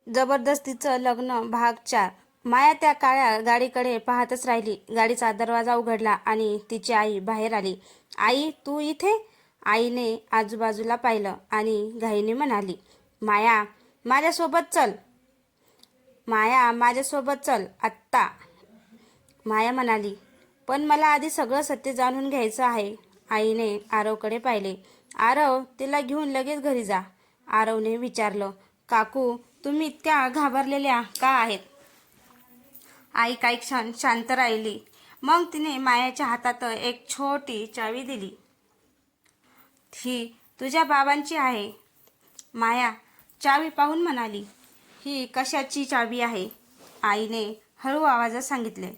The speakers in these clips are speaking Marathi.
जबरदस्तीचं लग्न भाग 4. माया त्या काळ्या गाडीकडे पाहतच राहिली. गाडीचा दरवाजा उघडला आणि तिची आई बाहेर आली. आई, तू इथे? आईने आजूबाजूला पाहिलं आणि घाईने म्हणाली, माया, माझ्यासोबत चल. माया, माझ्यासोबत चल आत्ता. माया म्हणाली, पण मला आधी सगळं सत्य जाणून घ्यायचं आहे. आईने आरवकडे पाहिले. आरव, तिला घेऊन लगेच घरी जा. आरवने विचारलं, काकू, तुम्ही इतक्या घाबरलेल्या का आहेत? आई काही क्षण शांत राहिली. मग तिने मायाच्या हातात एक छोटी चावी दिली. ही तुझ्या बाबांची आहे. माया चावी पाहून म्हणाली, ही कशाची चावी आहे? आईने हळू आवाजात सांगितले,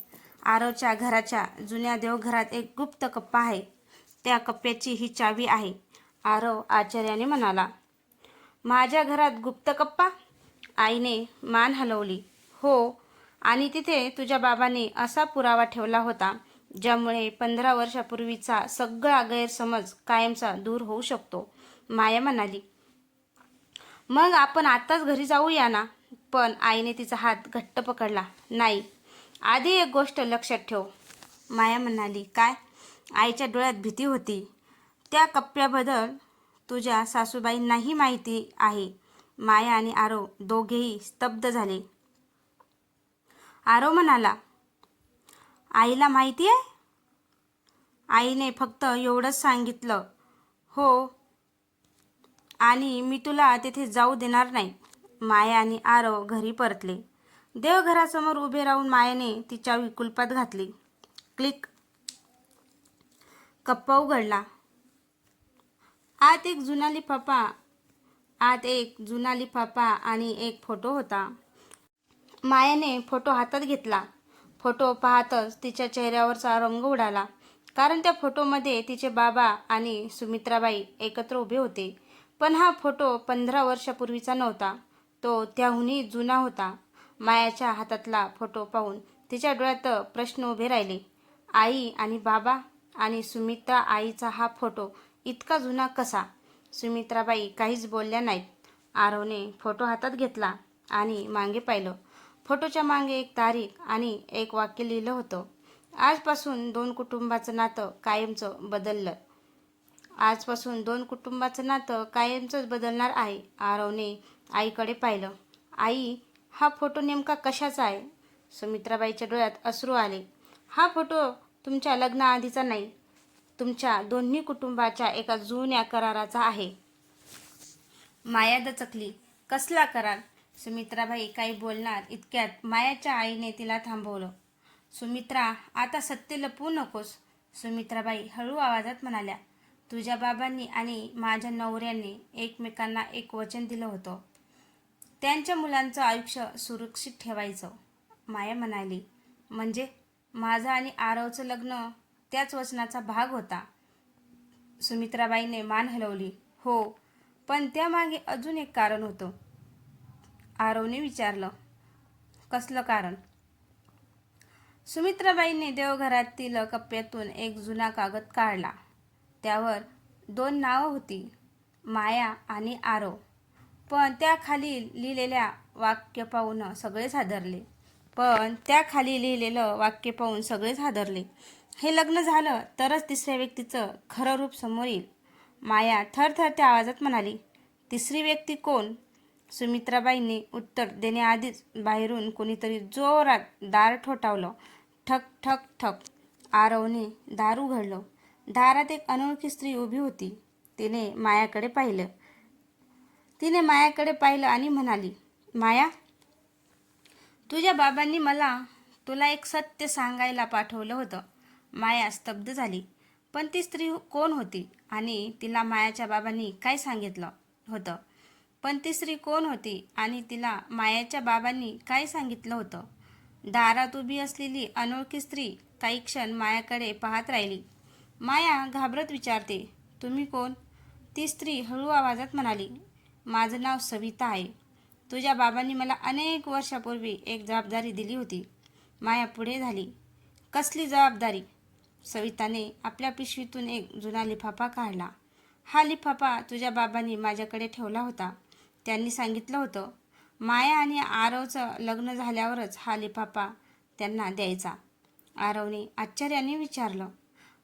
आरवच्या घराच्या जुन्या देवघरात एक गुप्त कप्पा आहे. त्या कप्प्याची ही चावी आहे. आरव आश्चर्याने म्हणाला, माझ्या घरात गुप्त कप्पा? आईने मान हलवली. हो, आणि तिथे तुझ्या बाबांनी असा पुरावा ठेवला होता ज्यामुळे 15 वर्षापूर्वीचा सगळा गैरसमज कायमचा दूर होऊ शकतो. माया म्हणाली, मग आपण आत्ताच घरी जाऊया ना? पण आईने तिचा हात घट्ट पकडला. नाही, आधी एक गोष्ट लक्षात ठेव. माया म्हणाली, काय? आईच्या डोळ्यात भीती होती. त्या कप्प्याबद्दल तुझ्या सासूबाईंनाही माहिती आहे. माया आणि आरव दोघेही स्तब्ध झाले. आरव म्हणाला, आईला माहिती आहे? आईने फक्त एवढंच सांगितलं, हो, आणि मी तुला तिथे जाऊ देणार नाही. माया आणि आरव घरी परतले. देवघरासमोर उभे राहून मायाने ती चावी कुलपात घातली. क्लिक. कप्पा उघडला. आत एक जुना लिफाफा आणि एक फोटो होता. मायाने फोटो हातात घेतला. फोटो पाहतच तिच्या चेहऱ्यावरचा रंग उडाला, कारण त्या फोटोमध्ये तिचे बाबा आणि सुमित्राबाई एकत्र उभे होते. पण हा फोटो 15 वर्षापूर्वीचा नव्हता. तो त्याहूनही जुना होता. मायाच्या हातातला फोटो पाहून तिच्या डोळ्यात प्रश्न उभे राहिले. आई आणि बाबा आणि सुमित्रा आईचा हा फोटो इतका जुना कसा? सुमित्राबाई काहीच बोलल्या नाहीत. आरवने फोटो हातात घेतला आणि मागे पाहिलं. फोटोच्या मागे एक तारीख आणि एक वाक्य लिहिलं होतं, आजपासून 2 कुटुंबाचं नातं कायमचं बदललं. आजपासून 2 कुटुंबाचं नातं कायमचंच बदलणार आहे. आरवने आईकडे पाहिलं. आई, हा फोटो नेमका कशाचा आहे? सुमित्राबाईच्या डोळ्यात अश्रू आले. हा फोटो तुमच्या लग्नाआधीचा नाही, तुमच्या दोन्ही कुटुंबाच्या एका जुन्या कराराचा आहे. माया दचकली. कसला करार? सुमित्राबाई काही बोलणार इतक्यात मायाच्या आईने तिला थांबवलं. सुमित्रा, आता सत्य लपवू नकोस. सुमित्राबाई हळू आवाजात म्हणाल्या, तुझ्या बाबांनी आणि माझ्या नवऱ्याने एकमेकांना एक वचन दिलं होतं, त्यांच्या मुलांचं आयुष्य सुरक्षित ठेवायचं. माया म्हणाली, म्हणजे माझं आणि आरवचं लग्न त्याच वचनाचा भाग होता? सुमित्राबाईने मान हलवली. हो, पण त्यामागे अजून एक कारण होतं. आरवने विचारलं, कसलं कारण? सुमित्राबाईंनी देवघरातील कप्प्यातून एक जुना कागद काढला. त्यावर 2 नावं होती, माया आणि आरव. पण त्याखाली लिहिलेलं वाक्य पाहून सगळेच हादरले. हे लग्न झालं तरच तिसऱ्या व्यक्तीचं खरं रूप समोर येईल. माया थरथरत्या आवाजात म्हणाली, तिसरी व्यक्ती कोण? सुमित्राबाईंनी उत्तर देण्याआधीच बाहेरून कोणीतरी जोरात दार ठोठावलं. ठक ठक ठक. आरवने दार उघडलं. दारात एक अनोळखी स्त्री उभी होती. तिने मायाकडे पाहिलं आणि म्हणाली, माया, तुझ्या बाबांनी मला तुला एक सत्य सांगायला पाठवलं होतं. माया स्तब्ध झाली. पण ती स्त्री कोण होती आणि तिला मायाच्या बाबांनी काय सांगितलं होतं? दारात उभी असलेली अनोळखी स्त्री काही क्षण मायाकडे पाहत राहिली. माया घाबरत विचारते, तुम्ही कोण? ती स्त्री हळू आवाजात म्हणाली, माझं नाव सविता आहे. तुझ्या बाबांनी मला अनेक वर्षापूर्वी एक जबाबदारी दिली होती. माया पुढे झाली. कसली जबाबदारी? सविताने आपल्या पिशवीतून एक जुना लिफाफा काढला. हा लिफाफा तुझ्या बाबांनी माझ्याकडे ठेवला होता. त्यांनी सांगितलं होतं, माया आणि आरवचं लग्न झाल्यावरच हा लिफाफा त्यांना द्यायचा. आरवने आश्चर्याने विचारलं,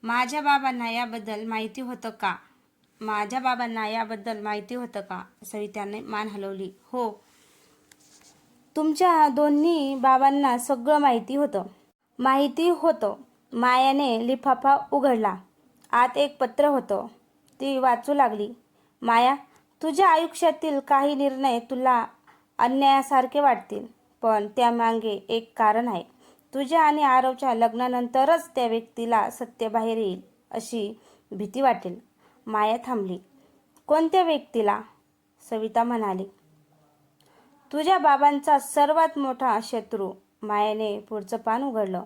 माझ्या बाबांना याबद्दल माहिती होतं का? माझ्या बाबांना याबद्दल माहिती होतं का? सविताने मान हलवली. हो, तुमच्या दोन्ही बाबांना सगळं माहिती होतं. मायाने लिफाफा उघडला. आत एक पत्र होतं. ती वाचू लागली. माया, तुझ्या आयुष्यातील काही निर्णय तुला अन्यायासारखे वाटतील, पण त्यामागे एक कारण आहे. तुझ्या आणि आरवच्या लग्नानंतरच त्या व्यक्तीला सत्य बाहेर येईल अशी भीती वाटेल. माया थांबली. कोणत्या व्यक्तीला? सविता म्हणाली. तुझ्या बाबांचा सर्वात मोठा शत्रू. मायाने पुढचं पान उघडलं.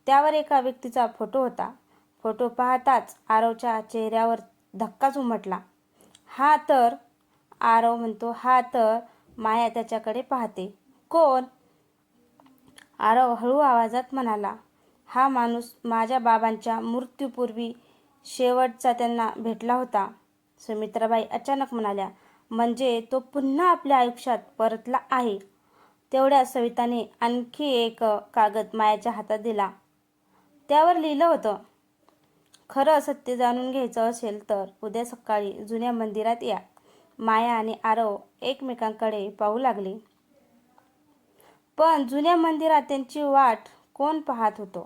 त्यावर एका व्यक्तीचा फोटो होता. फोटो पाहताच आरवच्या चेहऱ्यावर धक्काच उमटला. हा तर, आरव म्हणतो, हा तर. माया त्याच्याकडे पाहते. कोण? आरव हळू आवाजात म्हणाला, हा माणूस माझ्या बाबांच्या मृत्यूपूर्वी शेवटचा त्यांना भेटला होता. सुमित्राबाई अचानक म्हणाल्या, म्हणजे तो पुन्हा आपल्या आयुष्यात परतला आहे. तेवढ्या सविताने आणखी एक कागद मायाच्या हातात दिला. त्यावर लिहिलं होतं, खरं सत्य जाणून घ्यायचं असेल तर उद्या सकाळी जुन्या मंदिरात या. माया आणि आरव एकमेकांकडे पाहू लागले. पण जुन्या मंदिरात त्यांची वाट कोण पाहत होतं?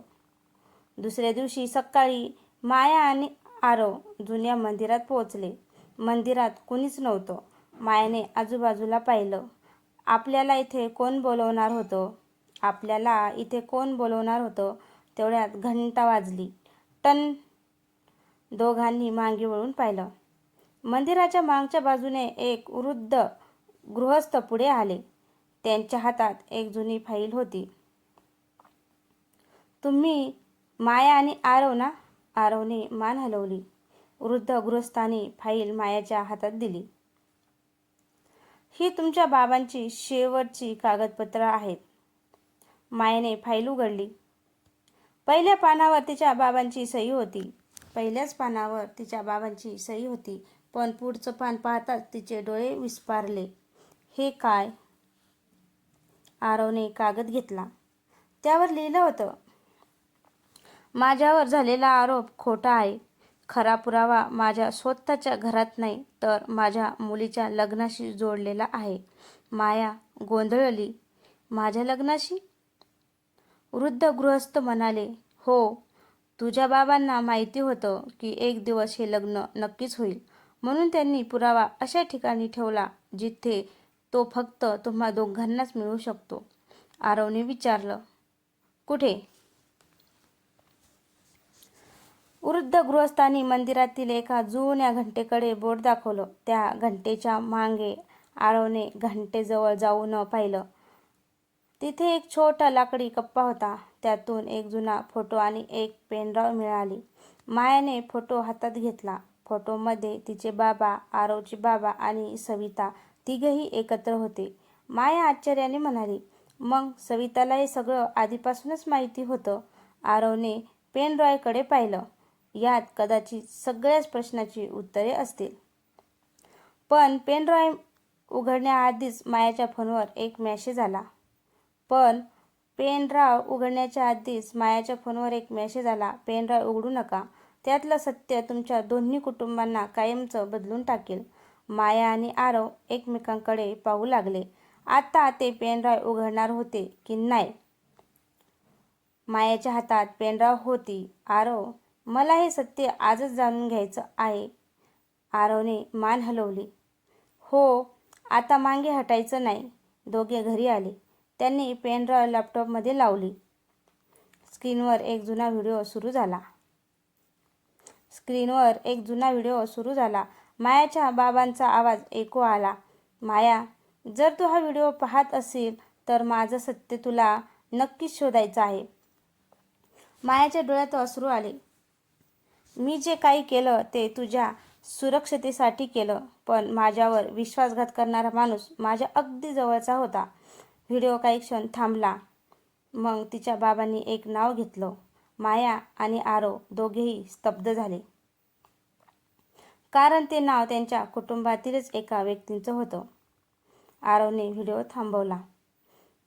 दुसऱ्या दिवशी सकाळी माया आणि आरव जुन्या मंदिरात पोहोचले. मंदिरात कुणीच नव्हतं. मायाने आजूबाजूला पाहिलं. आपल्याला इथे कोण बोलवणार होतं? तेवढ्यात घंटा वाजली. टन. दोघांनी मागे वळून पाहिलं. मंदिराच्या मागच्या बाजूने एक वृद्ध गृहस्थ पुढे आले. त्यांच्या हातात एक जुनी फाईल होती. तुम्ही माया आणि आरव ना? आरवने मान हलवली. वृद्ध गृहस्थाने फाईल मायाच्या हातात दिली. ही तुमच्या बाबांची शेवटची कागदपत्र आहेत. मायाने फाईल उघडली. पहिल्याच पानावर तिच्या बाबांची सही होती. पण पुढचं पान पाहताच तिचे डोळे विस्फारले. हे काय? आरवने कागद घेतला. त्यावर लिहिलं होतं, माझ्यावर झालेला आरोप खोटा आहे. खरा पुरावा माझ्या स्वतःच्या घरात नाही, तर माझ्या मुलीच्या लग्नाशी जोडलेला आहे. माया गोंधळली. माझ्या लग्नाशी? वृद्ध गृहस्थ म्हणाले, हो. तुझ्या बाबांना माहिती होतं की एक दिवस हे लग्न नक्कीच होईल, म्हणून त्यांनी पुरावा अशा ठिकाणी ठेवला जिथे तो फक्त तुम्हा दोघांनाच मिळू शकतो. आरवने विचारलं, कुठे? वृद्ध गृहस्थांनी मंदिरातील एका जुन्या घंटेकडे बोट दाखवलं. त्या घंटेच्या मागे आरवने घंटेजवळ जाऊन पाहिलं. तिथे एक छोटा लाकडी कप्पा होता. त्यातून एक जुना फोटो आणि एक पेनड्राईव्ह मिळाली. मायाने फोटो हातात घेतला. फोटोमध्ये तिचे बाबा, आरवचे बाबा आणि सविता तिघेही एकत्र होते. माया आश्चर्याने म्हणाली, मग सविताला हे सगळं आधीपासूनच माहिती होतं? आरवने पेनड्राईव्हकडे पाहिलं. यात कदाचित सगळ्याच प्रश्नांची उत्तरे असतील. पण पेनड्राईव्ह उघडण्याआधीच मायाच्या फोनवर एक मेसेज आला. पेनड्राईव्ह उघडू नका. त्यातलं सत्य तुमच्या दोन्ही कुटुंबांना कायमचं बदलून टाकेल. माया आणि आरव एकमेकांकडे पाहू लागले. आता ते पेनड्राईव्ह उघडणार होते की नाही? मायाच्या हातात पेनड्राईव्ह होती. आरव, मला हे सत्य आजच जाणून घ्यायचं आहे. आरवने मान हलवली. हो, आता मागे हटायचं नाही. दोघे घरी आले. त्यांनी पेनड्राईव्ह लॅपटॉपमध्ये लावली. स्क्रीनवर एक जुना व्हिडिओ सुरू झाला. मायाच्या बाबांचा आवाज ऐकू आला. माया, जर तू हा व्हिडिओ पाहत असेल तर माझं सत्य तुला नक्कीच शोधायचं आहे. मायाच्या डोळ्यात अश्रू आले. मी जे काही केलं ते तुझ्या सुरक्षतेसाठी केलं, पण माझ्यावर विश्वासघात करणारा माणूस माझ्या अगदी जवळचा होता. व्हिडिओ काही क्षण थांबला. मग तिच्या बाबांनी एक नाव घेतलं. माया आणि आरव दोघेही स्तब्ध झाले. कारण ते नाव त्यांच्या कुटुंबातीलच एका व्यक्तीचं होतं. आरवने व्हिडिओ थांबवला.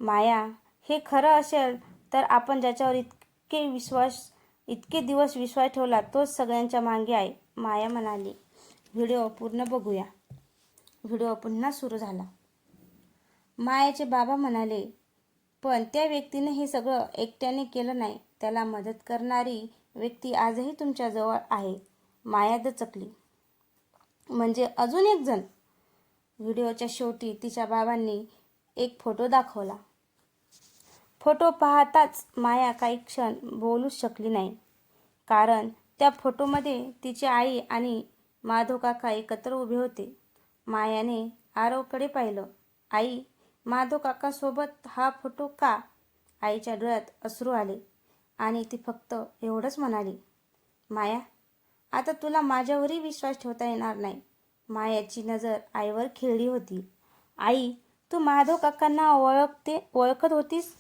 माया, हे खरं असेल तर आपण ज्याच्यावर इतके दिवस विश्वास ठेवला तोच सगळ्यांच्या मागे आहे, माया म्हणाली. व्हिडिओ पूर्ण बघूया. व्हिडिओ पुन्हा सुरू झाला. मायाचे बाबा म्हणाले, पण त्या व्यक्तीने हे सगळं एकट्याने केलं नाही. त्याला मदत करणारी व्यक्ती आजही तुमच्याजवळ आहे. माया दचकली. म्हणजे अजून एक जण? व्हिडिओच्या शेवटी तिच्या बाबांनी एक फोटो दाखवला. फोटो पाहताच माया काही क्षण बोलूच शकली नाही. कारण त्या फोटोमध्ये तिची आई आणि माधव काका एकत्र उभे होते. मायाने आरवकडे पाहिलं. आई, माधव काकासोबत हा फोटो का? आईच्या डोळ्यात अश्रू आले आणि ती फक्त एवढंच म्हणाली, माया, आता तुला माझ्यावरही विश्वास ठेवता येणार नाही. मायाची नजर आईवर खिळली होती. आई, तू माधव काकांना ओळखत होतीस?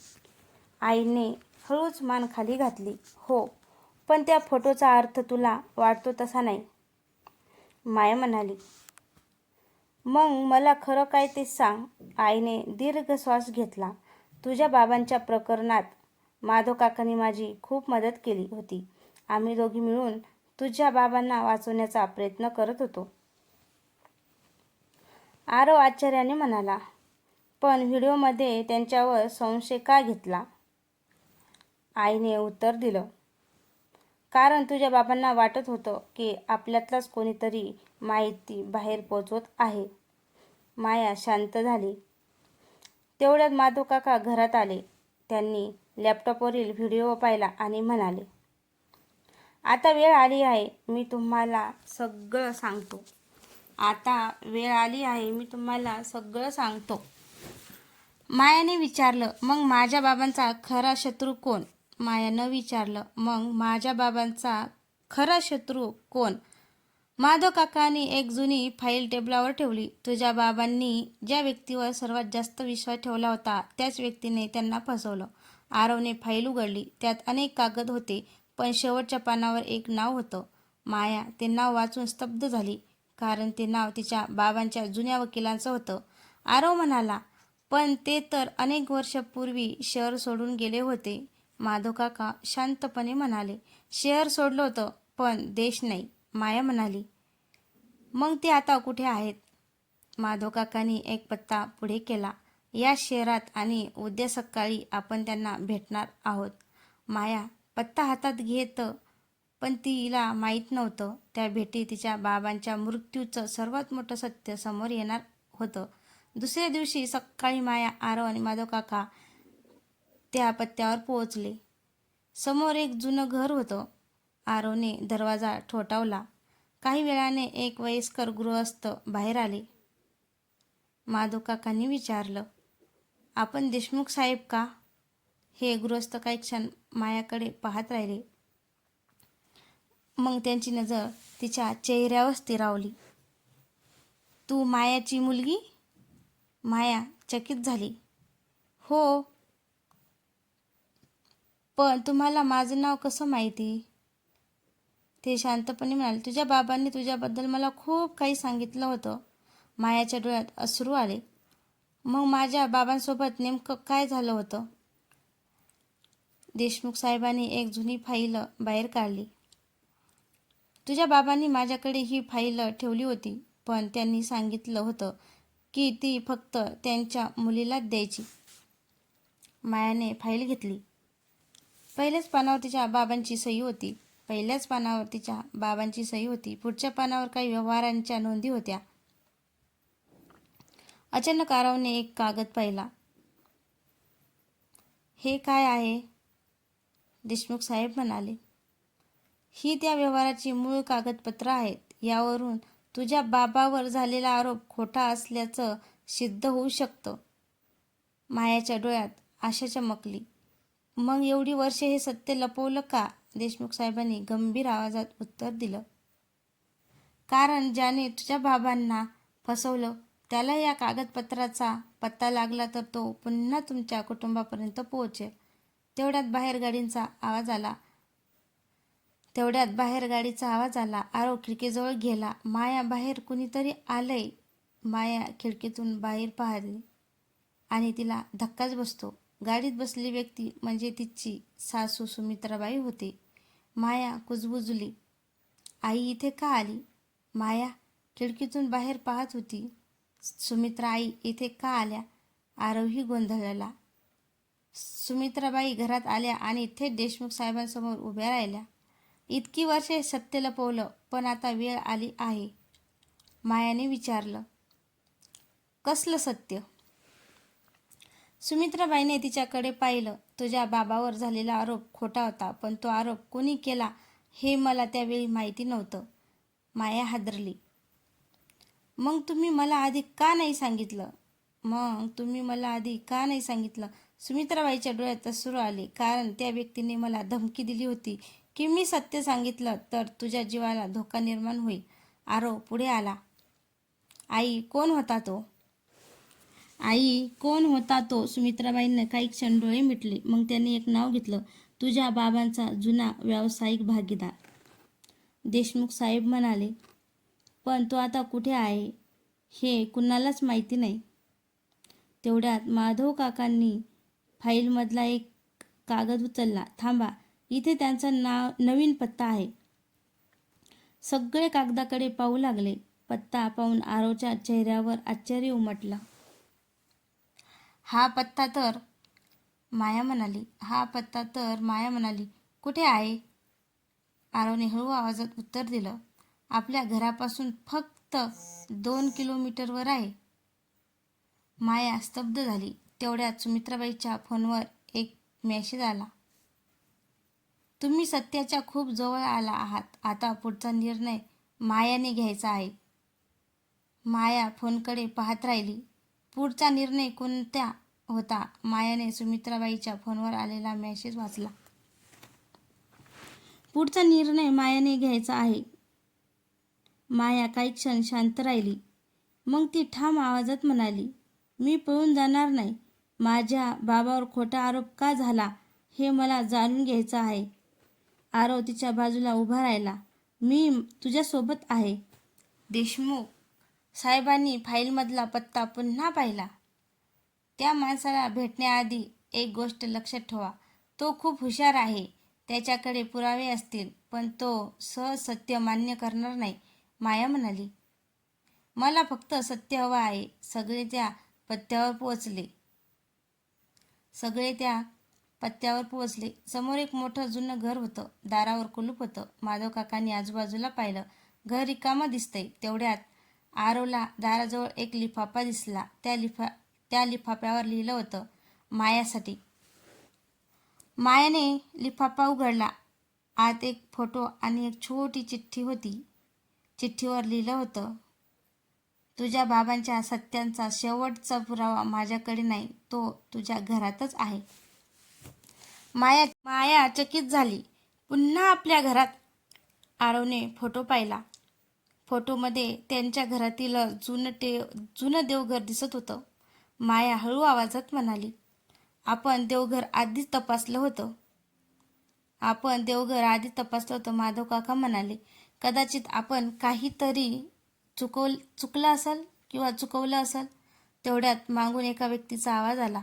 आईने हळूच मान खाली घातली. हो, पण त्या फोटोचा अर्थ तुला वाटतो तसा नाही, माया म्हणाली. मग मला खरं काय ते सांग. आईने दीर्घ श्वास घेतला. तुझ्या बाबांच्या प्रकरणात माधव काकांनी माझी खूप मदत केली होती. आम्ही दोघी मिळून तुझ्या बाबांना वाचवण्याचा प्रयत्न करत होतो. आरव आश्चर्याने म्हणाला, पण व्हिडिओमध्ये त्यांच्यावर संशय का घेतला? आईने उत्तर दिलं, कारण तुझ्या बाबांना वाटत होतं की आपल्यातलाच कोणीतरी माहिती बाहेर पोचवत आहे. माया शांत झाली. तेवढ्यात माधव काका घरात आले. त्यांनी लॅपटॉपवरील व्हिडिओ पाहिला आणि म्हणाले, आता वेळ आली आहे मी तुम्हाला सगळं सांगतो. मायाने विचारलं, मग माझ्या बाबांचा खरा शत्रू कोण? मायानं विचारलं, मग माझ्या बाबांचा खरा शत्रू कोण? माधव काकांनी एक जुनी फाईल टेबलावर ठेवली. तुझ्या बाबांनी ज्या व्यक्तीवर सर्वात जास्त विश्वास ठेवला होता त्याच व्यक्तीने त्यांना फसवलं. आरवने फाईल उघडली. त्यात अनेक कागद होते, पण शेवटच्या पानावर एक नाव होतं. माया ते नाव वाचून स्तब्ध झाली, कारण ते नाव तिच्या बाबांच्या जुन्या वकिलांचं होतं. आरव म्हणाला, पण ते तर अनेक वर्षापूर्वी शहर सोडून गेले होते. माधव काका शांतपणे म्हणाले, शहर सोडलं होतं, पण देश नाही. माया म्हणाली, मग ते आता कुठे आहेत? माधव काकांनी एक पत्ता पुढे केला. या शहरात आणि उद्या सकाळी आपण त्यांना भेटणार आहोत. माया पत्ता हातात घेत, पण तिला माहीत नव्हतं त्या भेटीत तिच्या बाबांच्या मृत्यूचं सर्वात मोठं सत्य समोर येणार होतं. दुसऱ्या दिवशी सकाळी माया, आरव आणि माधव काका त्या पत्त्यावर पोहोचले. समोर एक जुनं घर होतं. आरवने दरवाजा ठोठावला. काही वेळाने एक वयस्कर गृहस्थ बाहेर आले. माधव काकांनी विचारलं, आपण देशमुख साहेब का? हे गृहस्थ काही क्षण मायाकडे पाहत राहिले. मग त्यांची नजर तिच्या चेहऱ्यावर स्थिरावली. तू मायाची मुलगी? माया चकित झाली. हो, पण तुम्हाला माझं नाव कसं माहिती? ते शांतपणे म्हणाले, तुझ्या बाबांनी तुझ्याबद्दल मला खूप काही सांगितलं होतं. मायाच्या डोळ्यात अश्रू आले. मग माझ्या बाबांसोबत नेमकं काय झालं होतं? देशमुख साहेबांनी एक जुनी फाईल बाहेर काढली. तुझ्या बाबांनी माझ्याकडे ही फाईल ठेवली होती, पण त्यांनी सांगितलं होतं की ती फक्त त्यांच्या मुलीलाच द्यायची. मायाने फाईल घेतली. पहिल्याच पानावर तिच्या बाबांची सही होती. पुढच्या पानावर काही व्यवहारांच्या नोंदी होत्या. अचानक आरवने एक कागद पाहिला. हे काय आहे? देशमुख साहेब म्हणाले, ही त्या व्यवहाराची मूळ कागदपत्र आहेत. यावरून तुझ्या बाबावर झालेला आरोप खोटा असल्याचं सिद्ध होऊ शकतं. मायाच्या डोळ्यात आशा चमकली. मग एवढी वर्षे हे सत्य लपवलं का? देशमुख साहेबांनी गंभीर आवाजात उत्तर दिलं, कारण ज्याने तुझ्या बाबांना फसवलं त्याला या कागदपत्राचा पत्ता लागला तर तो पुन्हा तुमच्या कुटुंबापर्यंत पोहोचेल. तेवढ्यात बाहेर गाडीचा आवाज आला. आरव खिडकीजवळ गेला. माया, बाहेर कुणीतरी आलंय. माया खिडकीतून बाहेर पाहिली आणि तिला धक्काच बसतो. गाडीत बसलेली व्यक्ती म्हणजे तिची सासू सुमित्राबाई होती. माया कुजबुजली. आई इथे का आली? माया खिडकीतून बाहेर पाहत होती. सुमित्रा आई इथे का आल्या? आरवही गोंधळला. सुमित्राबाई घरात आल्या आणि थेट देशमुख साहेबांसमोर उभ्या राहिल्या. इतकी वर्षे सत्य लपवलं, पण आता वेळ आली आहे. मायाने विचारलं, कसलं सत्य? सुमित्राबाईने तिच्याकडे पाहिलं. तुझ्या बाबावर झालेला आरोप खोटा होता, पण तो आरोप कोणी केला हे मला त्यावेळी माहिती नव्हतं. माया हादरली. मग तुम्ही मला आधी का नाही सांगितलं? सुमित्राबाईच्या डोळ्यात अश्रू आले. कारण त्या व्यक्तीने मला धमकी दिली होती की मी सत्य सांगितलं तर तुझ्या जीवाला धोका निर्माण होईल. आरव पुढे आला. आई कोण होता तो? सुमित्राबाईंनी काही क्षण डोळे मिटले. मग त्यांनी एक नाव घेतलं. तुझ्या बाबांचा जुना व्यावसायिक भागीदार. देशमुख साहेब म्हणाले, पण तो आता कुठे आहे हे कुणालाच माहिती नाही. तेवढ्यात माधव काकांनी फाईलमधला एक कागद उचलला. थांबा, इथे त्यांचा नवीन पत्ता आहे. सगळे कागदाकडे पाहू लागले. पत्ता पाहून आरवच्या चेहऱ्यावर आश्चर्य उमटलं. हा पत्ता तर माया म्हणाली. कुठे आहे? आरवने हळू आवाजात उत्तर दिलं, आपल्या घरापासून फक्त 2 किलोमीटरवर आहे. माया स्तब्ध झाली. तेवढ्यात सुमित्राबाईच्या फोनवर एक मेसेज आला. तुम्ही सत्याच्या खूप जवळ आला आहात. आता पुढचा निर्णय मायाने घ्यायचा आहे. माया फोनकडे पाहत राहिली. पुढचा निर्णय कोणता होता? मायाने सुमित्राबाईच्या फोनवर आलेला मेसेज वाचला. पुढचा निर्णय मायाने घ्यायचा आहे. माया काही क्षण शांत राहिली. मग ती ठाम आवाजात म्हणाली, मी पळून जाणार नाही. माझ्या बाबावर खोटा आरोप का झाला हे मला जाणून घ्यायचं आहे. आरव तिच्या बाजूला उभा राहिला. मी तुझ्यासोबत आहे. देशमुख साहेबांनी फाईलमधला पत्ता पुन्हा पाहिला. त्या माणसाला भेटण्याआधी एक गोष्ट लक्षात ठेवा. तो खूप हुशार आहे. त्याच्याकडे पुरावे असतील, पण तो सहज सत्य मान्य करणार नाही. माया म्हणाली, मला फक्त सत्य हवं आहे. सगळे त्या पत्त्यावर पोहोचले. समोर एक मोठं जुनं घर होतं. दारावर कुलूप होतं. माधव काकांनी आजूबाजूला पाहिलं. घर रिकामं दिसतंय. तेवढ्यात आरवला दाराजवळ एक लिफाफा दिसला. त्या लिफाफ्यावर लिहिलं होतं, मायासाठी. मायाने लिफाफा उघडला. आत एक फोटो आणि एक छोटी चिठ्ठी होती. चिठ्ठीवर लिहिलं होतं, तुझ्या बाबांच्या सत्यांचा शेवटचा पुरावा माझ्याकडे नाही, तो तुझ्या घरातच आहे. माया चकित झाली. पुन्हा आपल्या घरात. आरवने फोटो पाहिला. फोटोमध्ये त्यांच्या घरातील जुनं देवघर दिसत होतं. माया हळू आवाजात म्हणाली, आपण देवघर आधीच तपासलं होतं. माधव काका म्हणाले, कदाचित आपण काहीतरी चुकवलं असेल. तेवढ्यात मागून एका व्यक्तीचा आवाज आला.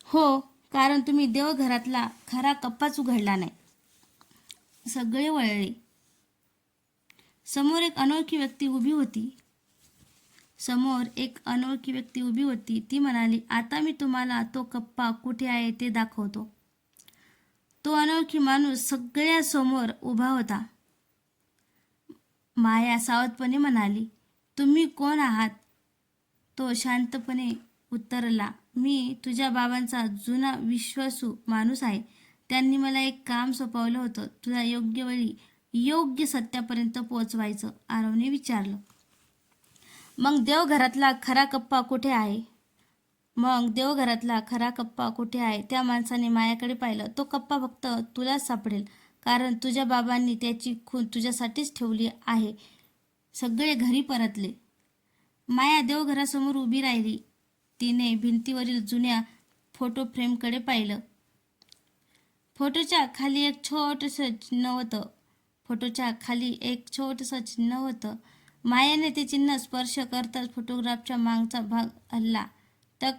हो, कारण तुम्ही देवघरातला खरा कप्पाच उघडला नाही. सगळे वळले. समोर एक अनोळखी व्यक्ती उभी होती. ती म्हणाली, आता मी तुम्हाला तो कप्पा कुठे आहे ते दाखवतो. तो अनोळखी माणूस सगळ्यासमोर उभा होता. माया सावधपणे म्हणाली, तुम्ही कोण आहात? तो शांतपणे उत्तरला, मी तुझ्या बाबांचा जुना विश्वासू माणूस आहे. त्यांनी मला एक काम सोपवलं होतं. तुला योग्य वेळी योग्य सत्यापर्यंत पोहोचवायचं. आरवने विचारलं, मग देवघरातला खरा कप्पा कुठे आहे? त्या माणसाने मायाकडे पाहिलं. तो कप्पा फक्त तुलाच सापडेल, कारण तुझ्या बाबांनी त्याची खूण तुझ्यासाठीच ठेवली आहे. सगळे घरी परतले. माया देवघरासमोर उभी राहिली. तिने भिंतीवरील जुन्या फोटो फ्रेमकडे पाहिलं. फोटोच्या खाली एक छोटंसं चिन्ह होतं. मायाने ते चिन्ह स्पर्श करताच फोटोग्राफच्या मागचा भाग हलला. तर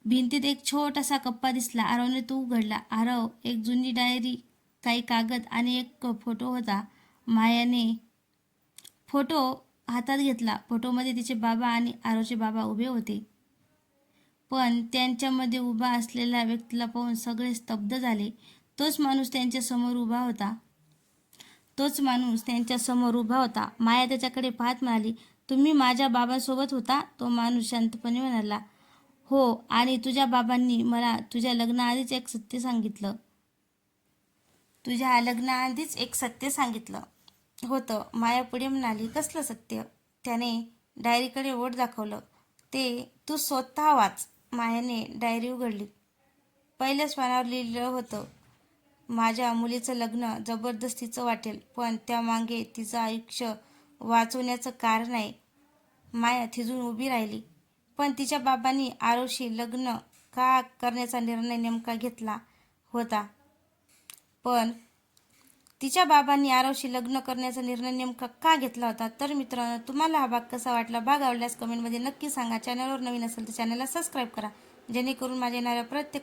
भिंतीत एक छोटासा कप्पा दिसला. आरवने तो उघडला. आरव, एक जुनी डायरी, काही कागद आणि एक फोटो होता. मायाने फोटो हातात घेतला. फोटोमध्ये तिचे बाबा आणि आरवचे बाबा उभे होते. पण त्यांच्यामध्ये उभा असलेल्या व्यक्तीला पाहून सगळे स्तब्ध झाले. तोच माणूस त्यांच्यासमोर उभा होता. माया त्याच्याकडे पाहत म्हणाली, तुम्ही माझ्या बाबांसोबत होता? तो माणूस शांतपणे म्हणाला, हो, आणि तुझ्या बाबांनी मला तुझ्या लग्नाआधीच एक सत्य सांगितलं होतं. माया पुढे म्हणाली, कसलं सत्य? त्याने डायरीकडे बोट दाखवलं. ते तू स्वतः वाच. मायाने डायरी उघडली. पहिल्याच पानावर लिहिलं होतं, माझ्या मुलीचं लग्न जबरदस्तीचं वाटेल, पण त्यामागे तिचं आयुष्य वाचवण्याचं कारण आहे. माया थिजून उभी राहिली. पण तिच्या बाबांनी आरवशी लग्न का करण्याचा निर्णय नेमका घेतला होता? तर मित्रांनो, तुम्हाला हा भाग कसा वाटला? भाग आवडल्यास कमेंटमध्ये नक्की सांगा. चॅनलवर नवीन असेल तर चॅनलला सबस्क्राईब करा, जेणेकरून माझ्या येणाऱ्या प्रत्येक